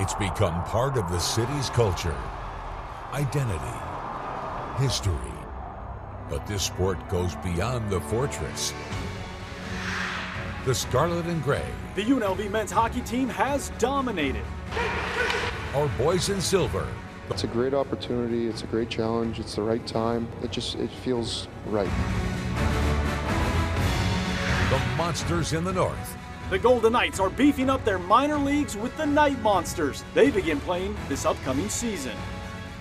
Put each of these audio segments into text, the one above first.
It's become part of the city's culture, identity, history. But this sport goes beyond the fortress. The Scarlet and Gray. The UNLV men's hockey team has dominated. Our boys in silver. It's a great opportunity, it's a great challenge, it's the right time. It feels right. The Monsters in the north. The Golden Knights are beefing up their minor leagues with the Night Monsters. They begin playing this upcoming season.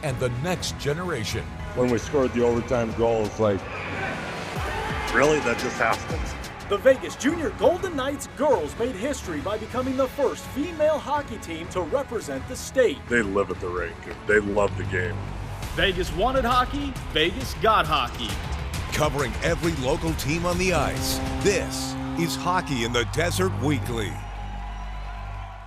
And the next generation. When we scored the overtime goal, it's like, really? That just happened? The Vegas Junior Golden Knights girls made history by becoming the first female hockey team to represent the state. They live at the rink. They love the game. Vegas wanted hockey, Vegas got hockey. Covering every local team on the ice. This is Hockey in the Desert Weekly.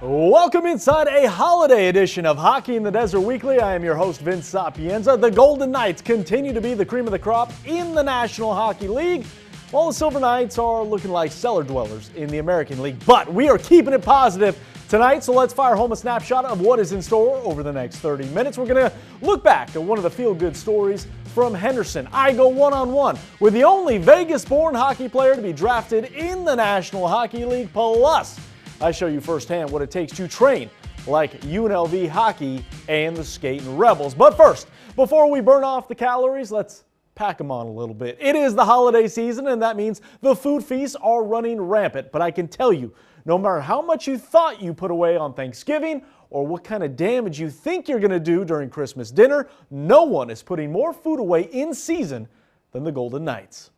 Welcome inside a holiday edition of Hockey in the Desert Weekly. I am your host, Vince Sapienza. The Golden Knights continue to be the cream of the crop in the National Hockey League, while the Silver Knights are looking like cellar dwellers in the American League. But we are keeping it positive tonight, so let's fire home a snapshot of what is in store over the next 30 minutes. We're going to look back at one of the feel-good stories from Henderson. I go one-on-one with the only Vegas-born hockey player to be drafted in the National Hockey League. Plus, I show you firsthand what it takes to train like UNLV hockey and the Skating Rebels. But first, before we burn off the calories, let's pack them on a little bit. It is the holiday season, and that means the food feasts are running rampant. But I can tell you, no matter how much you thought you put away on Thanksgiving or what kind of damage you think you're going to do during Christmas dinner, no one is putting more food away in season than the Golden Knights.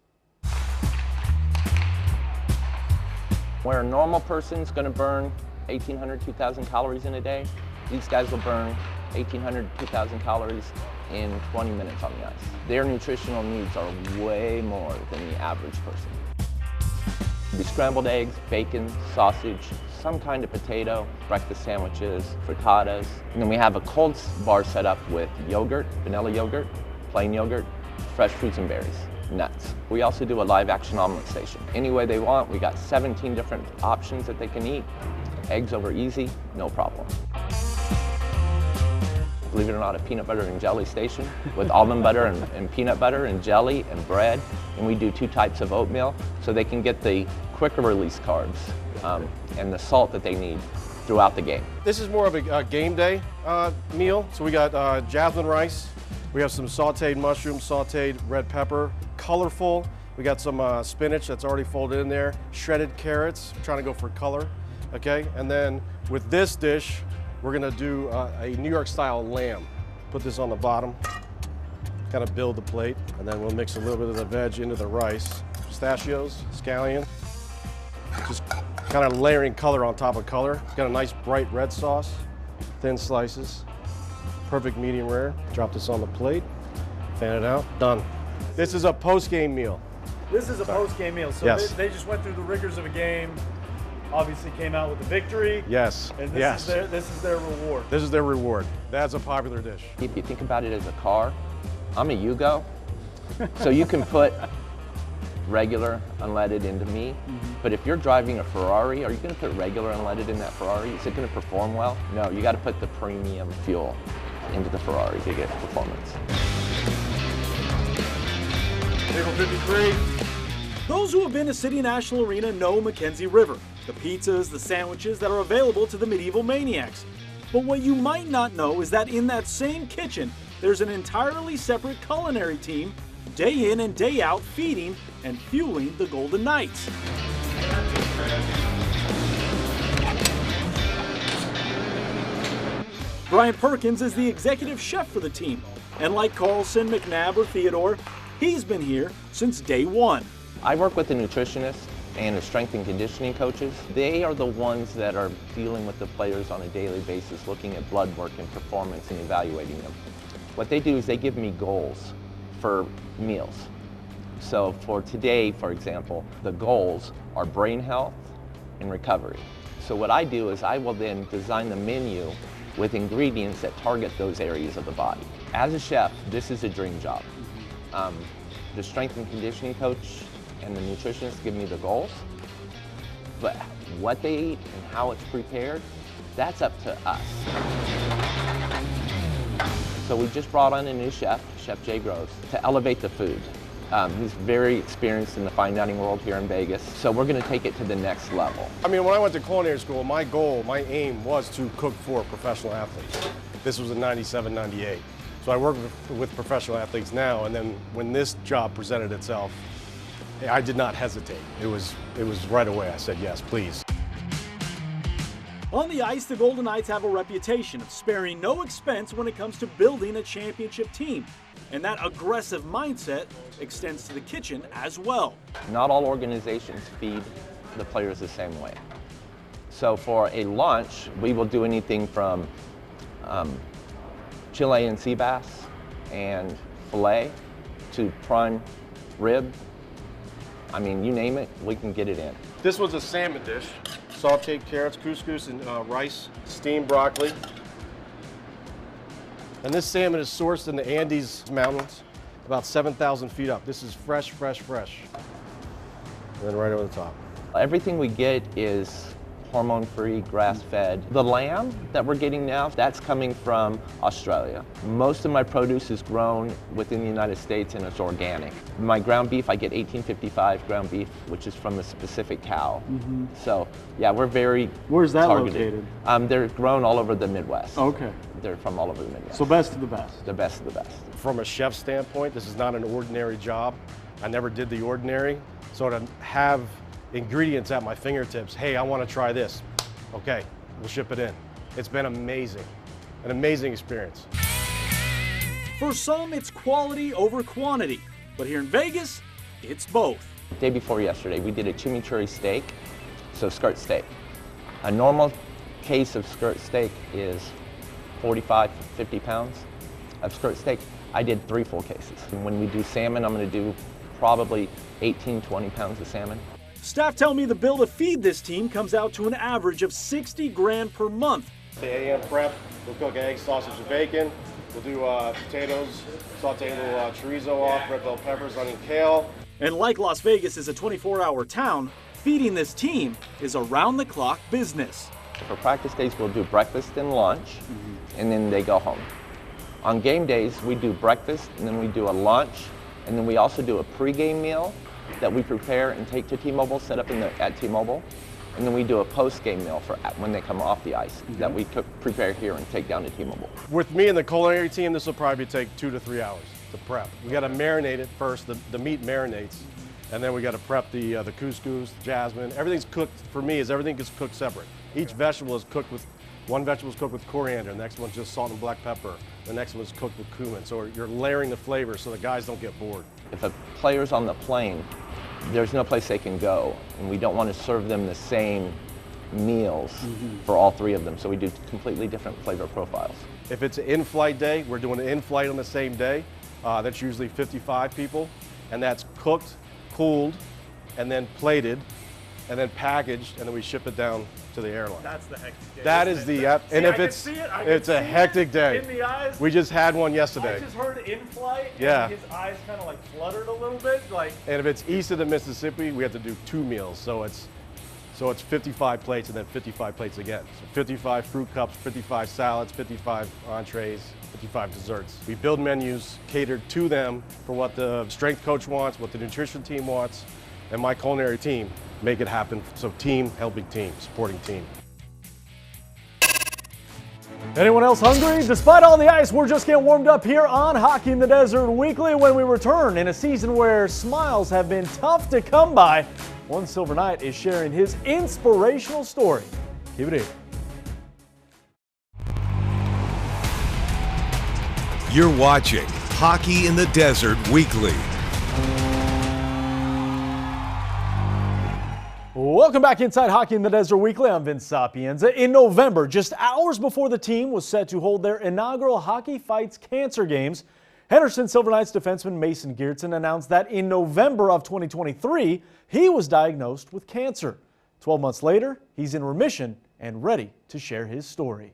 Where a normal person's going to burn 1,800, 2,000 calories in a day, these guys will burn 1,800, 2,000 calories in 20 minutes on the ice. Their nutritional needs are way more than the average person. It'll be scrambled eggs, bacon, sausage, some kind of potato, breakfast sandwiches, frittatas. And then we have a cold bar set up with yogurt, vanilla yogurt, plain yogurt, fresh fruits and berries, nuts. We also do a live action omelet station. Any way they want, we got 17 different options that they can eat. Eggs over easy, no problem. Believe it or not, a peanut butter and jelly station with almond butter and peanut butter and jelly and bread. And we do 2 types of oatmeal so they can get the quicker release carbs and the salt that they need throughout the game. This is more of a game day meal. So we got jasmine rice. We have some sauteed mushrooms, sauteed red pepper, colorful. We got some spinach that's already folded in there, shredded carrots, trying to go for color, okay? And then with this dish, we're gonna do a New York style lamb. Put this on the bottom, kind of build the plate, and then we'll mix a little bit of the veg into the rice. Pistachios, scallion, just kind of layering color on top of color. Got a nice bright red sauce, thin slices, perfect medium rare. Drop this on the plate, fan it out, done. This is a post-game meal. This is a post-game meal, so Yes. they just went through the rigors of a game, obviously came out with a victory. Yes, And yes. this is their reward. This is their reward. That's a popular dish. If you think about it as a car, I'm a Yugo, so you can put regular unleaded into me, but if you're driving a Ferrari, are you going to put regular unleaded in that Ferrari? Is it going to perform well? No, you got to put the premium fuel into the Ferrari to get performance. April 53. Those who have been to City National Arena know Mackenzie River, the pizzas, the sandwiches that are available to the medieval maniacs. But what you might not know is that in that same kitchen, there's an entirely separate culinary team, day in and day out, feeding and fueling the Golden Knights. Brian Perkins is the executive chef for the team, and like Carlson, McNabb, or Theodore, he's been here since day one. I work with a nutritionist and the strength and conditioning coaches. They are the ones that are dealing with the players on a daily basis, looking at blood work and performance and evaluating them. What they do is they give me goals for meals. So for today, for example, the goals are brain health and recovery. So what I do is I will then design the menu with ingredients that target those areas of the body. As a chef, this is a dream job. The strength and conditioning coach and the nutritionist give me the goals, but What they eat and how it's prepared, that's up to us. So we just brought on a new chef, Chef Jay Groves, to elevate the food. He's very experienced in the fine dining world here in Vegas, so we're going to take it to the next level. I mean, when I went to culinary school, my goal, my aim was to cook for professional athletes. This was in 97, 98. So I work with professional athletes now, and then when this job presented itself, I did not hesitate. It was right away. I said, yes, please. On the ice, the Golden Knights have a reputation of sparing no expense when it comes to building a championship team. And that aggressive mindset extends to the kitchen as well. Not all organizations feed the players the same way. So for a lunch, we will do anything from Chilean sea bass and filet to prawn rib. I mean, you name it, we can get it in. This was a salmon dish. Sauteed carrots, couscous, and rice, steamed broccoli. And this salmon is sourced in the Andes Mountains, about 7,000 feet up. This is fresh, fresh, fresh. And then right over the top. Everything we get is hormone-free, grass-fed. The lamb that we're getting now, that's coming from Australia. Most of my produce is grown within the United States and it's organic. My ground beef, I get 1855 ground beef, which is from a specific cow. So yeah, we're very Where's that targeted. located? They're grown all over the Midwest. Okay. They're from all over the Midwest. So best of the best. The best of the best. From a chef standpoint, this is not an ordinary job. I never did the ordinary. So to have ingredients at my fingertips, hey, I want to try this. Okay, we'll ship it in. It's been amazing, an amazing experience. For some, it's quality over quantity. But here in Vegas, it's both. The day before yesterday, we did a chimichurri steak, so skirt steak. A normal case of skirt steak is 45, 50 pounds of skirt steak. I did 3 full cases. And when we do salmon, I'm going to do probably 18, 20 pounds of salmon. Staff tell me the bill to feed this team comes out to an average of 60 grand per month. The AM prep, we'll cook eggs, sausage, and bacon. We'll do potatoes, saute a little chorizo off, red bell peppers, onion, kale. And like Las Vegas is a 24-hour town, feeding this team is around-the-clock business. For practice days, we'll do breakfast and lunch, and then they go home. On game days, we do breakfast, and then we do a lunch, and then we also do a pregame meal that we prepare and take to T-Mobile, set up at T-Mobile, and then we do a post-game meal for when they come off the ice that we prepare here and take down to T-Mobile. With me and the culinary team, this will probably take 2 to 3 hours to prep. We got to marinate it first. The meat marinates, and then we got to prep the couscous, the jasmine. Everything's cooked. For me, everything is cooked separate. Each vegetable is cooked with. One vegetable is cooked with coriander, the next one's just salt and black pepper, the next one's cooked with cumin. So you're layering the flavors so the guys don't get bored. If a player's on the plane, there's no place they can go, and we don't want to serve them the same meals for all 3 of them, so we do completely different flavor profiles. If it's an in-flight day, we're doing an in-flight on the same day. That's usually 55 people, and that's cooked, cooled, and then plated, and then packaged, and then we ship it down to the airline. That's the hectic day. That is the, and if it's a hectic day. In the eyes. We just had one yesterday. I just heard in flight. Yeah. And his eyes kind of like fluttered a little bit, like. And if it's east of the Mississippi, we have to do 2 meals. So it's 55 plates and then 55 plates again. So 55 fruit cups, 55 salads, 55 entrees, 55 desserts. We build menus catered to them for what the strength coach wants, what the nutrition team wants, and my culinary team make it happen. So team helping team, supporting team. Anyone else hungry? Despite all the ice, we're just getting warmed up here on Hockey in the Desert Weekly when we return in a season where smiles have been tough to come by. One Silver Knight is sharing his inspirational story. Keep it here. You're watching Hockey in the Desert Weekly. Welcome back inside Hockey in the Desert Weekly. I'm Vince Sapienza. In November, just hours before the team was set to hold their inaugural Hockey Fights Cancer Games, Henderson Silver Knights defenseman Mason Geertsen announced that in November of 2023, he was diagnosed with cancer. 12 months later, he's in remission and ready to share his story.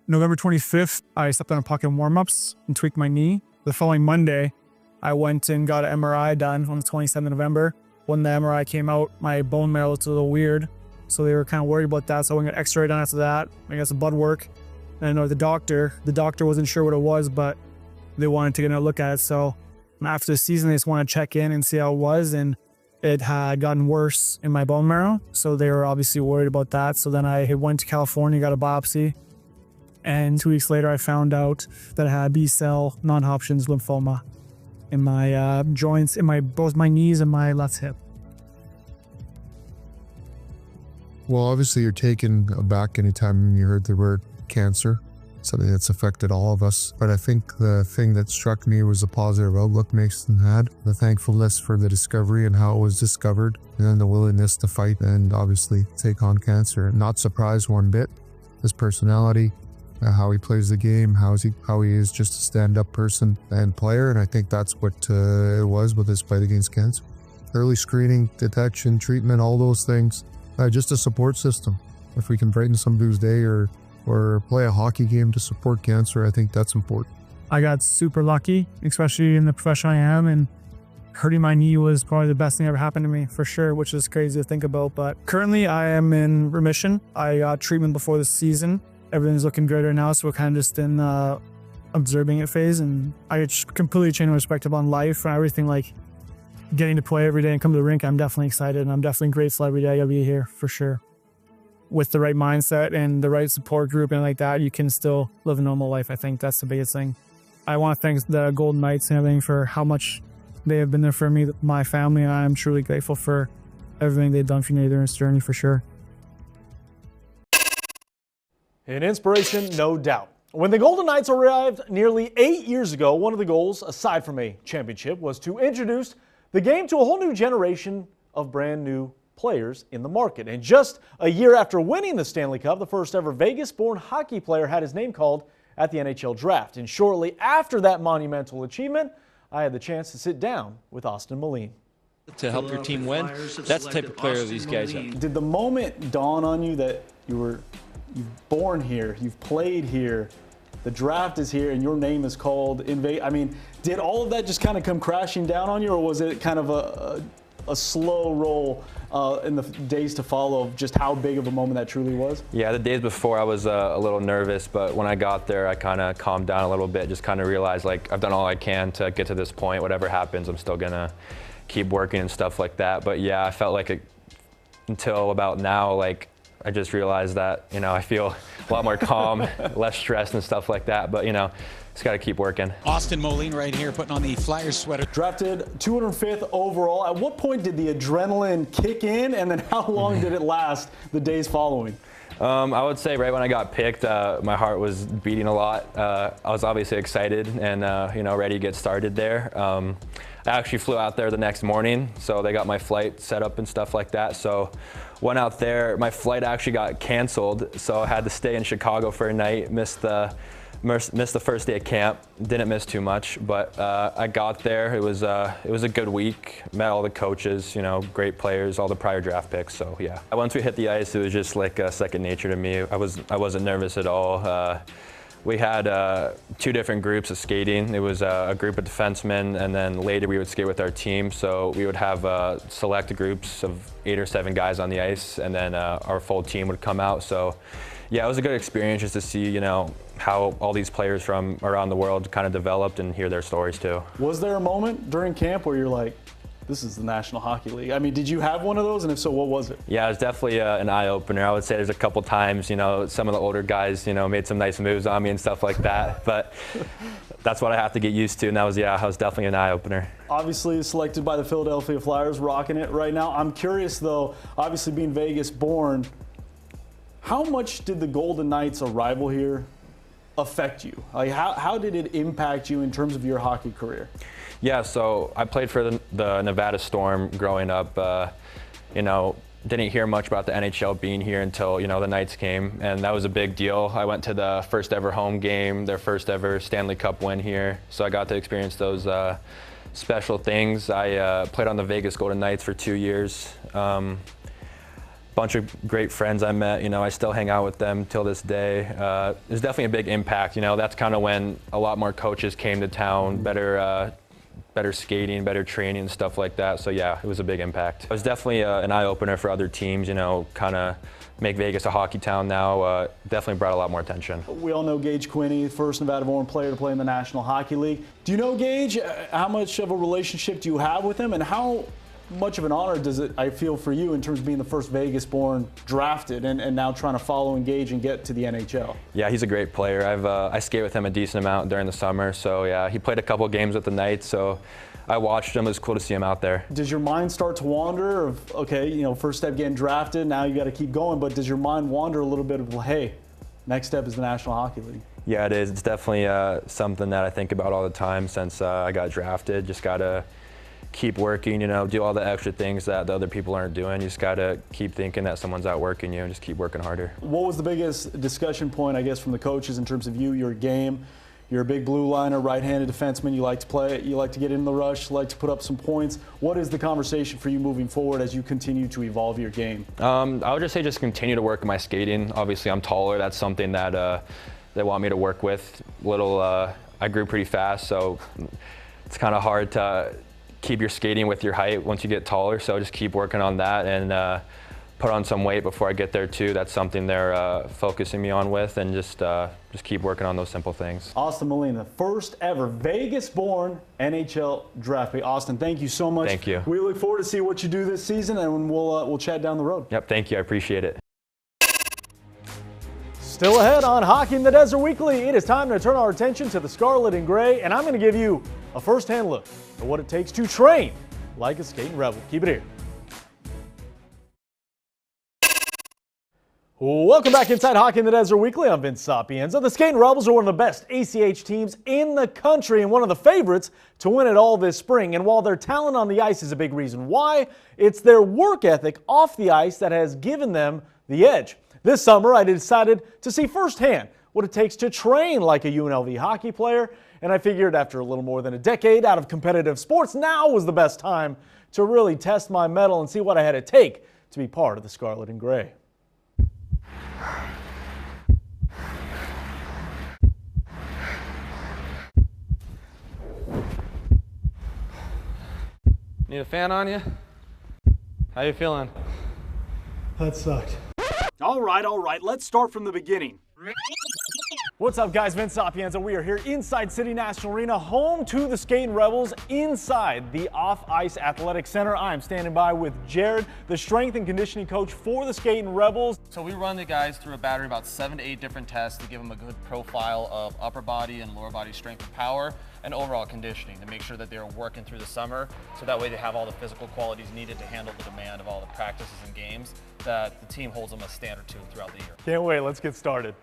November 25th, I stepped on a puck in warm-ups and tweaked my knee. The following Monday, I went and got an MRI done on the 27th of November. when the MRI came out, my bone marrow looked a little weird. So they were kind of worried about that. So I went and got x-ray done after that. I got some blood work. And I know the doctor wasn't sure what it was, but they wanted to get a look at it. So after the season, they just wanted to check in and see how it was. And it had gotten worse in my bone marrow. So they were obviously worried about that. So then I went to California, got a biopsy. And 2 weeks later, I found out that I had B-cell non-Hodgkin's lymphoma in my joints, in both my knees and my left hip. Well, obviously you're taken aback anytime you heard the word cancer, something that's affected all of us. But I think the thing that struck me was the positive outlook Mason had, the thankfulness for the discovery and how it was discovered, and then the willingness to fight and obviously take on cancer. Not surprised one bit. His personality, how he plays the game, how he is just a stand-up person and player, and I think that's what it was with his fight against cancer. Early screening, detection, treatment, all those things. Just a support system. If we can brighten somebody's day or play a hockey game to support cancer, I think that's important. I got super lucky, especially in the profession I am, and hurting my knee was probably the best thing that ever happened to me, for sure, which is crazy to think about. But currently I am in remission. I got treatment before the season. Everything's looking good right now, so we're kind of just in observing it phase, and I just completely changed my perspective on life and everything, like getting to play every day and come to the rink. I'm definitely excited, and I'm definitely grateful every day I gotta be here, for sure. With the right mindset and the right support group and like that, you can still live a normal life. I think that's the biggest thing. I want to thank the Golden Knights and everything for how much they have been there for me, my family. I'm truly grateful for everything they've done for me during this journey, for sure. An inspiration, no doubt. When the Golden Knights arrived nearly 8 years ago, one of the goals, aside from a championship, was to introduce the game to a whole new generation of brand new players in the market. And just a year after winning the Stanley Cup, the first ever Vegas-born hockey player had his name called at the NHL draft. And shortly after that monumental achievement, I had the chance to sit down with Austin Moline. To help your team win, that's the type of player these guys are. Did the moment dawn on you that you've born here, you've played here, the draft is here, and your name is called in Vegas? I mean, did all of that just kind of come crashing down on you, or was it kind of a slow roll in the days to follow of just how big of a moment that truly was? Yeah, the days before I was a little nervous, but when I got there, I kind of calmed down a little bit, just kind of realized like I've done all I can to get to this point. Whatever happens, I'm still gonna keep working and stuff like that. But yeah, I felt like until about now, like I just realized that, I feel a lot more calm, less stressed and stuff like that. But, just got to keep working. Austin Moline right here putting on the Flyers sweater. Drafted 205th overall. At what point did the adrenaline kick in, and then how long did it last the days following? I would say right when I got picked, my heart was beating a lot. I was obviously excited and, ready to get started there. I actually flew out there the next morning, so they got my flight set up and stuff like that. So went out there. My flight actually got canceled, so I had to stay in Chicago for a night. Missed the first day of camp. Didn't miss too much, but I got there. It was a good week. Met all the coaches, great players, all the prior draft picks. So yeah. Once we hit the ice, it was just like second nature to me. I wasn't nervous at all. We had 2 different groups of skating. It was a group of defensemen, and then later we would skate with our team. So we would have select groups of 8 or 7 guys on the ice, and then our full team would come out. So yeah, it was a good experience just to see, how all these players from around the world kind of developed and hear their stories too. Was there a moment during camp where you're like, this is the National Hockey League? I mean, did you have one of those? And if so, what was it? Yeah, it was definitely an eye-opener. I would say there's a couple times, some of the older guys, made some nice moves on me and stuff like that. But that's what I have to get used to. And that was definitely an eye-opener. Obviously selected by the Philadelphia Flyers, rocking it right now. I'm curious, though, obviously being Vegas-born, how much did the Golden Knights' arrival here affect you? Like, how did it impact you in terms of your hockey career? Yeah, so I played for the Nevada Storm growing up. Didn't hear much about the NHL being here until, the Knights came, and that was a big deal. I went to the first ever home game, their first ever Stanley Cup win here, so I got to experience those special things. I played on the Vegas Golden Knights for 2 years. Bunch of great friends I met, I still hang out with them till this day. It was definitely a big impact, that's kind of when a lot more coaches came to town, better better skating, better training, and stuff like that. So yeah, it was a big impact. It was definitely an eye-opener for other teams, you know, kind of make Vegas a hockey town now. Definitely brought a lot more attention. We all know Gage Quinney, first Nevada-born player to play in the National Hockey League. Do you know Gage? How much of a relationship do you have with him, and how much of an honor does it, I feel, for you in terms of being the first Vegas-born drafted and now trying to follow and Gage and get to the NHL? Yeah, he's a great player. I skate with him a decent amount during the summer, so yeah, he played a couple games with the Knights, so I watched him. It was cool to see him out there. Does your mind start to wander of, okay, you know, first step getting drafted, now you got to keep going, but does your mind wander a little bit of, hey, next step is the National Hockey League? Yeah, it is. It's definitely something that I think about all the time since I got drafted. Just got to keep working, you know, do all the extra things that the other people aren't doing. You just got to keep thinking that someone's outworking you and just keep working harder. What was the biggest discussion point, I guess, from the coaches in terms of you, your game? You're a big blue liner, right-handed defenseman. You like to play, you like to get in the rush, you like to put up some points. What is the conversation for you moving forward as you continue to evolve your game? I would just say just continue to work on my skating. Obviously, I'm taller. That's something that they want me to work with. I grew pretty fast, so it's kind of hard to keep your skating with your height once you get taller, so just keep working on that and put on some weight before I get there too. That's something they're focusing me on with, and just keep working on those simple things. Austin Molina, first ever Vegas-born NHL draft pick. Austin, thank you so much. Thank you. We look forward to see what you do this season, and we'll chat down the road. Yep, thank you. I appreciate it. Still ahead on Hockey in the Desert Weekly, it is time to turn our attention to the Scarlet and Gray, and I'm going to give you a first-hand look at what it takes to train like a skating rebel. Keep it here. Welcome back inside Hockey in the Desert Weekly. I'm Vince Sapienza. The Skating Rebels are one of the best ACH teams in the country and one of the favorites to win it all this spring. And while their talent on the ice is a big reason why, it's their work ethic off the ice that has given them the edge. This summer, I decided to see firsthand what it takes to train like a UNLV hockey player, and I figured after a little more than a decade out of competitive sports, now was the best time to really test my mettle and see what I had to take to be part of the Scarlet and Gray. Need a fan on you? How you feeling? That sucked. All right, let's start from the beginning. What's up, guys? Vince Sapienza. We are here inside City National Arena, home to the Skating Rebels, inside the Off-Ice Athletic Center. I'm standing by with Jared, the strength and conditioning coach for the Skating Rebels. So we run the guys through a battery of about 7 to 8 different tests to give them a good profile of upper body and lower body strength and power and overall conditioning to make sure that they're working through the summer, so that way they have all the physical qualities needed to handle the demand of all the practices and games that the team holds them a standard to throughout the year. Can't wait. Let's get started.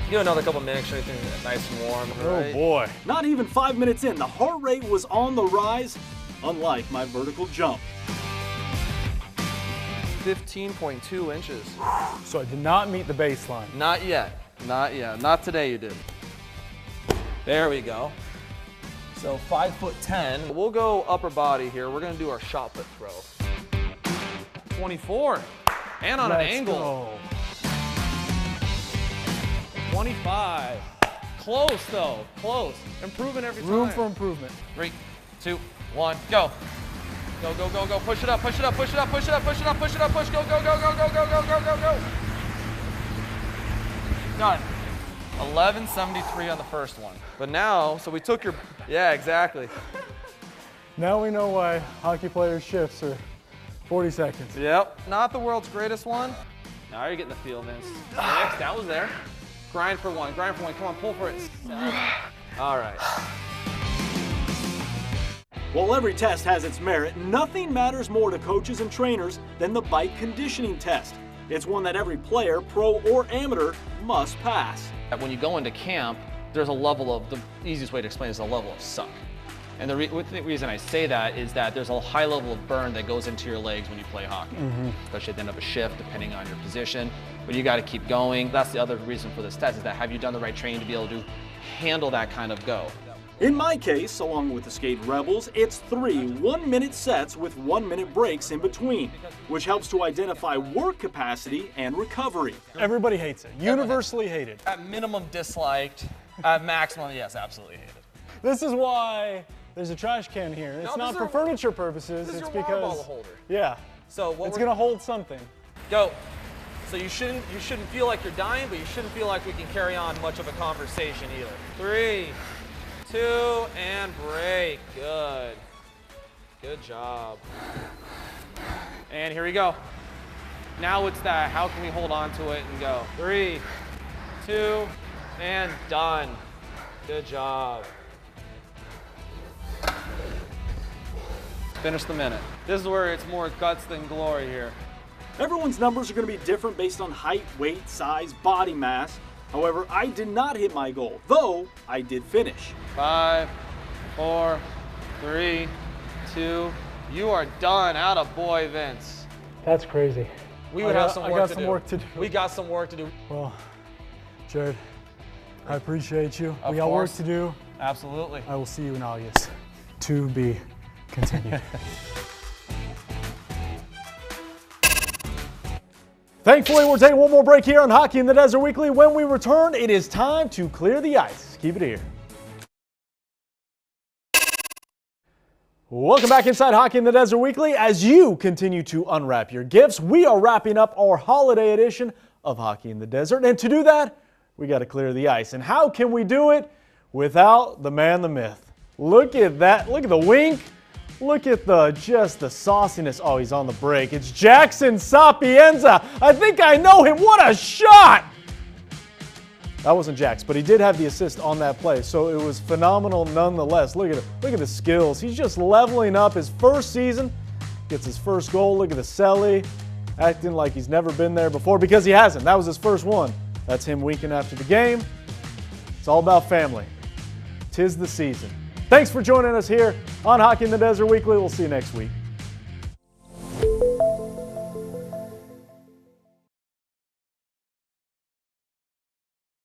Do another couple minutes, so everything's nice and warm. Oh boy. Not even 5 minutes in, the heart rate was on the rise, unlike my vertical jump. 15.2 inches. So I did not meet the baseline. Not yet. Not yet. Not today you did. There we go. So 5'10". We'll go upper body here. We're gonna do our shot put throw. 24. And on an angle. Go. 25. Close though. Close. Improving every time. Room for improvement. 3, 2, 1, go. Go, go, go, go. Push it up, push it up, push it up, push it up, push it up, push it up, push. Go, go, go, go, go, go, go, go, go, go. Done. 1173 on the first one. But now, so we took your, yeah, exactly. Now we know why hockey players' shifts are 40 seconds. Yep. Not the world's greatest one. Now you're getting the feel, Vince. Next, that was there. Grind for one, grind for one. Come on, pull for it. All right. While every test has its merit, nothing matters more to coaches and trainers than the bike conditioning test. It's one that every player, pro or amateur, must pass. When you go into camp, there's a level of, the easiest way to explain it is a level of suck. And the reason I say that is that there's a high level of burn that goes into your legs when you play hockey, especially at the end of a shift, depending on your position. But you got to keep going. That's the other reason for this test, is that have you done the right training to be able to handle that kind of go? In my case, along with the Skate Rebels, it's 3 one-minute sets with 1-minute breaks in between, which helps to identify work capacity and recovery. Everybody hates it. Universally hated. At minimum disliked, at maximum, yes, absolutely hated. This is why there's a trash can here. It's not for furniture purposes. It's because holder. yeah. So what it's gonna hold something. Go. So you shouldn't feel like you're dying, but you shouldn't feel like we can carry on much of a conversation either. 3, 2, and break. Good. Good job. And here we go. Now it's that, how can we hold on to it and go? 3, 2, and done. Good job. Finish the minute. This is where it's more guts than glory here. Everyone's numbers are going to be different based on height, weight, size, body mass. However, I did not hit my goal, though I did finish. 5, 4, 3, 2, you are done. Atta boy, Vince. That's crazy. We would have some work to do. We got some work to do. Well, Jared, I appreciate you. Of we got work course. to do. Absolutely. I will see you in August. To be continued. Thankfully, we're taking one more break here on Hockey in the Desert Weekly. When we return, it is time to clear the ice. Keep it here. Welcome back inside Hockey in the Desert Weekly. As you continue to unwrap your gifts, we are wrapping up our holiday edition of Hockey in the Desert. And to do that, we got to clear the ice. And how can we do it without the man, the myth? Look at that. Look at the wink. Look at just the sauciness. Oh, he's on the break. It's Jackson Sapienza. I think I know him. What a shot! That wasn't Jax, but he did have the assist on that play, so it was phenomenal nonetheless. Look at it. Look at the skills. He's just leveling up his first season. Gets his first goal. Look at the celly, acting like he's never been there before because he hasn't. That was his first one. That's him winking after the game. It's all about family. 'Tis the season. Thanks for joining us here on Hockey in the Desert Weekly. We'll see you next week.